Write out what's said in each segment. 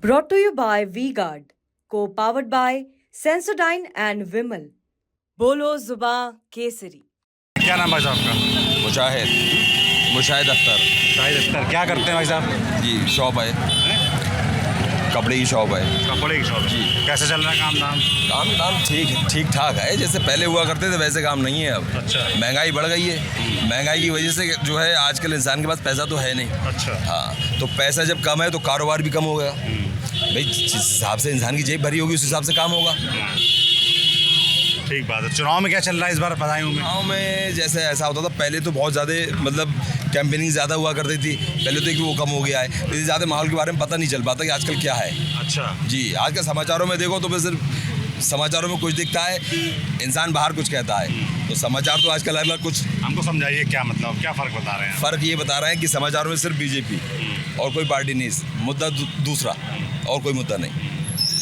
Brought to you by V-Guard, co-powered by Sensodyne and Vimal. बोलो जुबा केसरी। क्या नाम भाई साहब का? मुशाहिद अख्तर। शाहिद अख्तर। क्या करते हैं भाई साहब? जी शॉप है, कपड़े की शॉप है। कपड़े की शॉप जी। कैसे चल रहा है काम धाम? ठीक ठाक है, जैसे पहले हुआ करते थे वैसे काम नहीं है अब। अच्छा। महंगाई बढ़ गई है, महंगाई की वजह से जो है आजकल इंसान के पास पैसा तो है नहीं। अच्छा। हाँ, तो पैसा जब कम है तो कारोबार भी कम हो गया भाई। जिस हिसाब से इंसान की जेब भरी होगी उस हिसाब से काम होगा। ठीक बात है। चुनाव में क्या चल रहा है इस बार बदायूं में? चुनाव में जैसे ऐसा होता था पहले तो बहुत ज़्यादा मतलब कैंपेनिंग ज़्यादा हुआ करती थी, पहले तो एक वो कम हो गया है, तो ज़्यादा माहौल के बारे में पता नहीं चल पाता कि आजकल क्या है। अच्छा जी, आजकल समाचारों में देखो तो बस सिर्फ समाचारों में कुछ दिखता है, इंसान बाहर कुछ कहता है, तो समाचार तो आजकल अलग कुछ। हमको समझाइए क्या मतलब, क्या फ़र्क बता रहे हैं? फ़र्क ये बता रहे हैं कि समाचारों में सिर्फ बीजेपी और कोई पार्टी नहीं, मुद्दा दूसरा और कोई मुद्दा नहीं,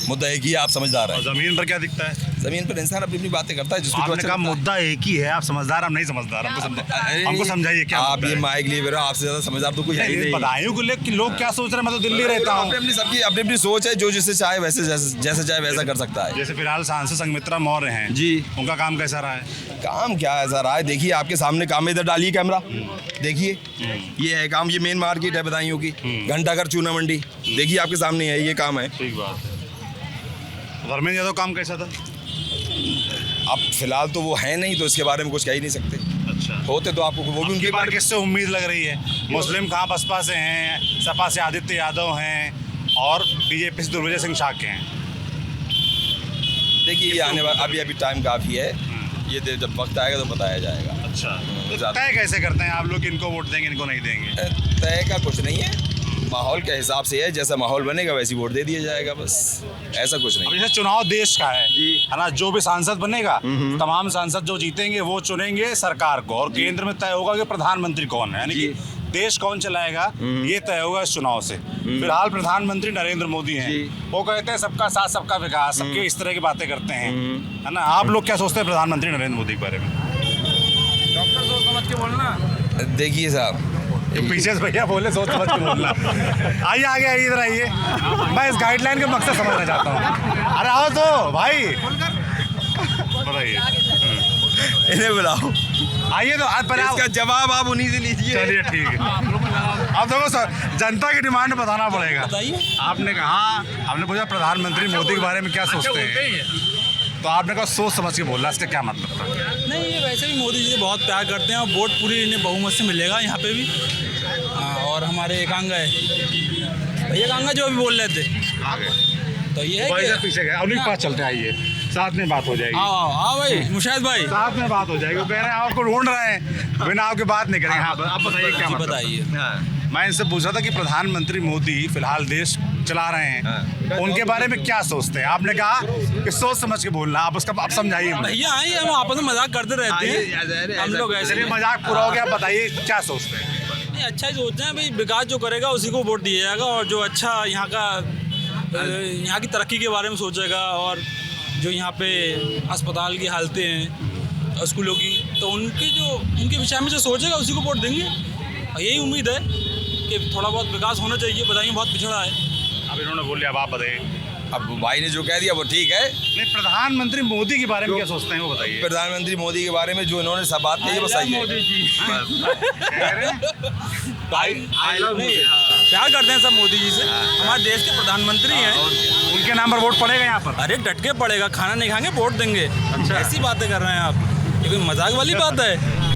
मुद्दा एक ही है, आप समझदार हैं। और ज़मीन पर क्या दिखता है? ज़मीन पर इंसान अपनी अपनी बातें करता है जिसको आपने अच्छा कहा लगता है। मुद्दा एक ही है, आप समझदार, हम नहीं समझदार, हमको समझाइए क्या आप मुद्दा ये है? माइक लिए बेरो, आपसे ज़्यादा समझदार तो कोई है ही नहीं। बदायूं को लेकर लोग क्या सोच रहे हैं? मैं तो दिल्ली रहता हूँ। अपनी सबकी अपनी अपनी सोच है, जो जिससे चाहे वैसे जैसे चाहे वैसा कर सकता है। जैसे फिलहाल सांसद संघमित्रा मौर्य हैं जी, उनका काम कैसा रहा है? काम क्या ऐसा रहा है, देखिए आपके सामने काम में, इधर डालिए कैमरा, देखिए ये है काम, ये मेन मार्केट है बदायूं की, घंटाघर चूना मंडी, देखिए आपके सामने है, ये काम है। ठीक बात है। धर्मेंद्र यादव काम कैसा था? अब फिलहाल तो वो है नहीं, तो इसके बारे में कुछ कह ही नहीं सकते। अच्छा। होते तो आपको वो भी उनकी उनके बार किससे उम्मीद लग रही है? मुस्लिम कहाँ बसपा से हैं, सपा से आदित्य यादव हैं और बीजेपी से दुर्विजय सिंह शाक्य हैं। देखिए ये आने वाला अभी टाइम काफ़ी है, ये जब वक्त आएगा तो बताया जाएगा। अच्छा, तो ज़्यादा तय कैसे करते हैं आप लोग कि इनको वोट देंगे, इनको नहीं देंगे? तय का कुछ नहीं है, माहौल के हिसाब से है, जैसा माहौल बनेगा वैसी वोट दे दिया जाएगा, बस ऐसा कुछ नहीं। अब जैसे चुनाव देश का है है ना, जो भी सांसद बनेगा, तमाम सांसद जो जीतेंगे वो चुनेंगे सरकार को, और केंद्र में तय होगा कि प्रधानमंत्री कौन है, यानी कि देश कौन चलाएगा, ये तय होगा इस चुनाव से। फिलहाल प्रधानमंत्री नरेंद्र मोदी हैं, वो कहते हैं सबका साथ सबका विकास, सबके इस तरह की बातें करते हैं, है ना। आप लोग क्या सोचते हैं प्रधानमंत्री नरेंद्र मोदी के बारे में? डॉक्टर सोच समझ के बोलना। देखिए साहब, पीछे से भैया बोले सोच समझ के बोलना। आइए आगे आइए, इधर आइए, मैं इस गाइडलाइन का मकसद समझना चाहता हूँ। अरे आओ तो भाई, बताइए। इन्हें बुलाओ, आइए तो पर इसका जवाब आप उन्हीं से लीजिए। चलिए ठीक है। अब देखो सर, जनता की डिमांड बताना पड़ेगा। आपने कहा, आपने पूछा प्रधानमंत्री मोदी के बारे में क्या सोचते हैं, तो आपने कहा सोच समझ के बोलना, इसका क्या मतलब था? नहीं, ये वैसे भी मोदी जी से बहुत प्यार करते हैं और वोट पूरी इन्हें बहुमत से मिलेगा यहाँ पे भी। और हमारे एकांगा है, एकांगा जो अभी बोल रहे थे, तो ये है कि पीछे गए, उन्हीं के पास चलते आइए, साथ में बात हो जाएगी। हाँ भाई मुशाहिद भाई, साथ में बात हो जाएगी। वो कह रहे हैं आपको ढूंढ रहे हैं, बिना आपके बात नहीं करेंगे। हाँ, आप बताइए क्या मतलब? बताइए। मैं इनसे पूछा था कि प्रधानमंत्री मोदी फिलहाल देश चला रहे हैं, उनके बारे में क्या सोचते हैं? आपने कहा कि सोच समझ के बोलना, आप उसका आप समझाइए। भैया आइए, हम आपस में मजाक करते रहते हैं, हम लोग ऐसे। चलिए मजाक पूरा हो गया, बताइए क्या सोचते हैं? नहीं, अच्छा ही सोचते हैं भाई, विकास जो करेगा उसी को वोट दिया जाएगा, और जो अच्छा यहाँ का यहाँ की तरक्की के बारे में सोचेगा, और जो यहाँ पे अस्पताल की हालतें हैं स्कूलों की, तो उनके विषय में जो सोचेगा उसी को वोट देंगे। और यही उम्मीद है कि थोड़ा बहुत विकास होना चाहिए, बदायूं बहुत पिछड़ा है। अब इन्होंने बोल लिया, अब आप बताइए। अब भाई ने जो कह दिया वो ठीक है। नहीं, प्रधानमंत्री मोदी के बारे में क्या सोचते हैं वो बताइए। प्रधानमंत्री मोदी के बारे में जो इन्होंने सब बात कही बस सही है। प्यार करते हैं सब मोदी जी से, हमारे देश के प्रधानमंत्री हैं। उनके नाम पर वोट पड़ेगा यहाँ पर? अरे डट के पड़ेगा, खाना नहीं खाएंगे वोट देंगे। ऐसी बातें कर रहे हैं आप, ये कोई मजाक वाली बात है?